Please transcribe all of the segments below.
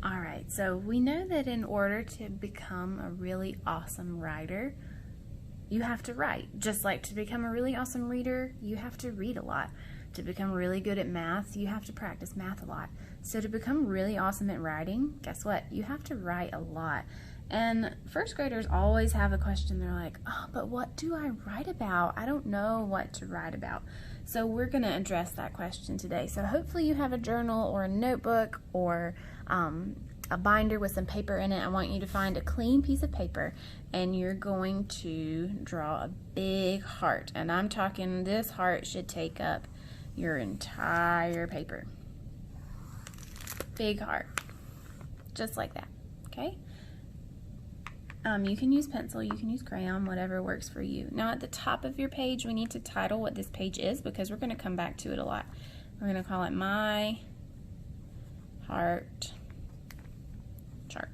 All right, so we know that in order to become a really awesome writer, you have to write. Just like to become a really awesome reader, you have to read a lot. To become really good at math, you have to practice math a lot. So to become really awesome at writing, guess what? You have to write a lot. And first graders always have a question. They're like, oh, but what do I write about? I don't know what to write about. So we're going to address that question today. So hopefully you have a journal or a notebook or a binder with some paper in it. I want you to find a clean piece of paper and you're going to draw a big heart. And I'm talking this heart should take up your entire paper. Big heart. Just like that. Okay? You can use pencil, you can use crayon, whatever works for you. Now at the top of your page, we need to title what this page is because we're going to come back to it a lot. We're going to call it My Heart Chart.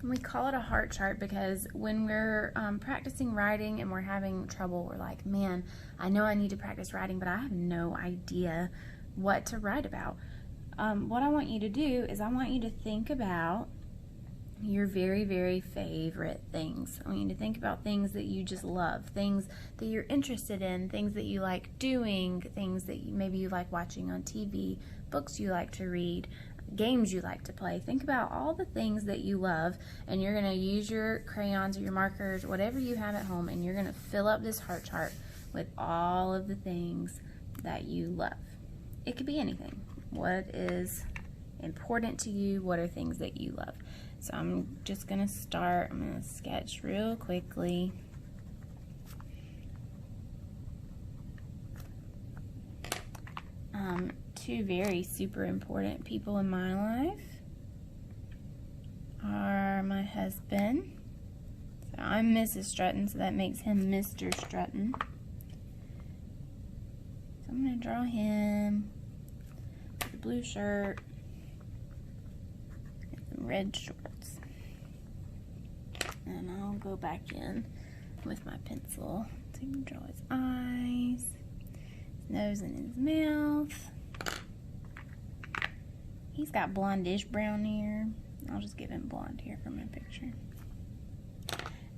And we call it a heart chart because when we're practicing writing and we're having trouble, we're like, man, I know I need to practice writing, but I have no idea what to write about. What I want you to do is I want you to think about your very, very favorite things. I want you to think about things that you just love, things that you're interested in, things that you like doing, things that maybe you like watching on TV, books you like to read, games you like to play. Think about all the things that you love, and you're going to use your crayons or your markers, whatever you have at home, and you're going to fill up this heart chart with all of the things that you love. It could be anything. What is important to you? What are things that you love? So I'm just going to start. I'm going to sketch real quickly. Two very super important people in my life are my husband. So I'm Mrs. Strutton, so that makes him Mr. Strutton. So I'm going to draw him with a blue shirt and some red shorts. And I'll go back in with my pencil to draw his eyes, his nose and his mouth. He's got blondish brown hair. I'll just give him blonde hair for my picture.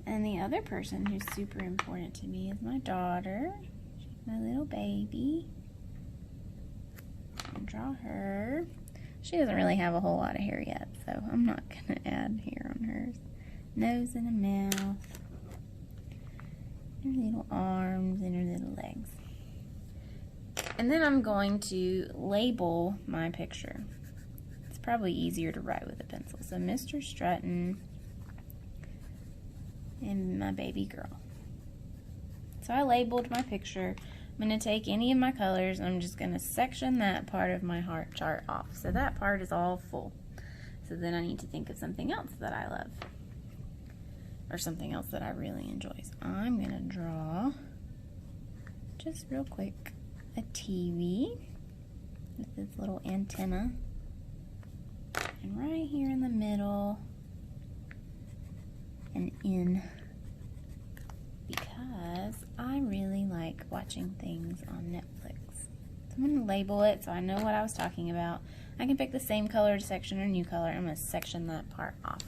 And the other person who's super important to me is my daughter. She's my little baby. I'll draw her. She doesn't really have a whole lot of hair yet, so I'm not going to add hair on hers. Nose and a mouth. Her little arms and her little legs. And then I'm going to label my picture. Probably easier to write with a pencil. So Mr. Strutton and my baby girl. So I labeled my picture. I'm going to take any of my colors and I'm just going to section that part of my heart chart off. So that part is all full. So then I need to think of something else that I love or something else that I really enjoy. So I'm going to draw, just real quick, a TV with this little antenna. And right here in the middle, an N, because I really like watching things on Netflix. So I'm going to label it so I know what I was talking about. I can pick the same color to section or new color. I'm going to section that part off.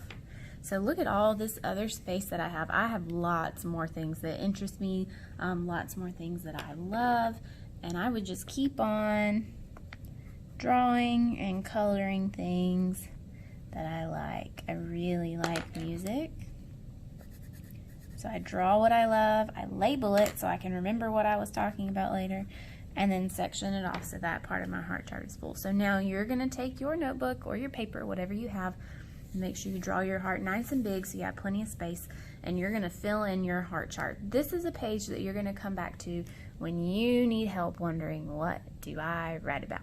So look at all this other space that I have. I have lots more things that interest me, lots more things that I love, and I would just keep on drawing and coloring things that I like. I really like music. So I draw what I love, I label it so I can remember what I was talking about later, and then section it off so that part of my heart chart is full. So now you're going to take your notebook or your paper, whatever you have, and make sure you draw your heart nice and big so you have plenty of space, and you're going to fill in your heart chart. This is a page that you're going to come back to when you need help wondering, what do I write about?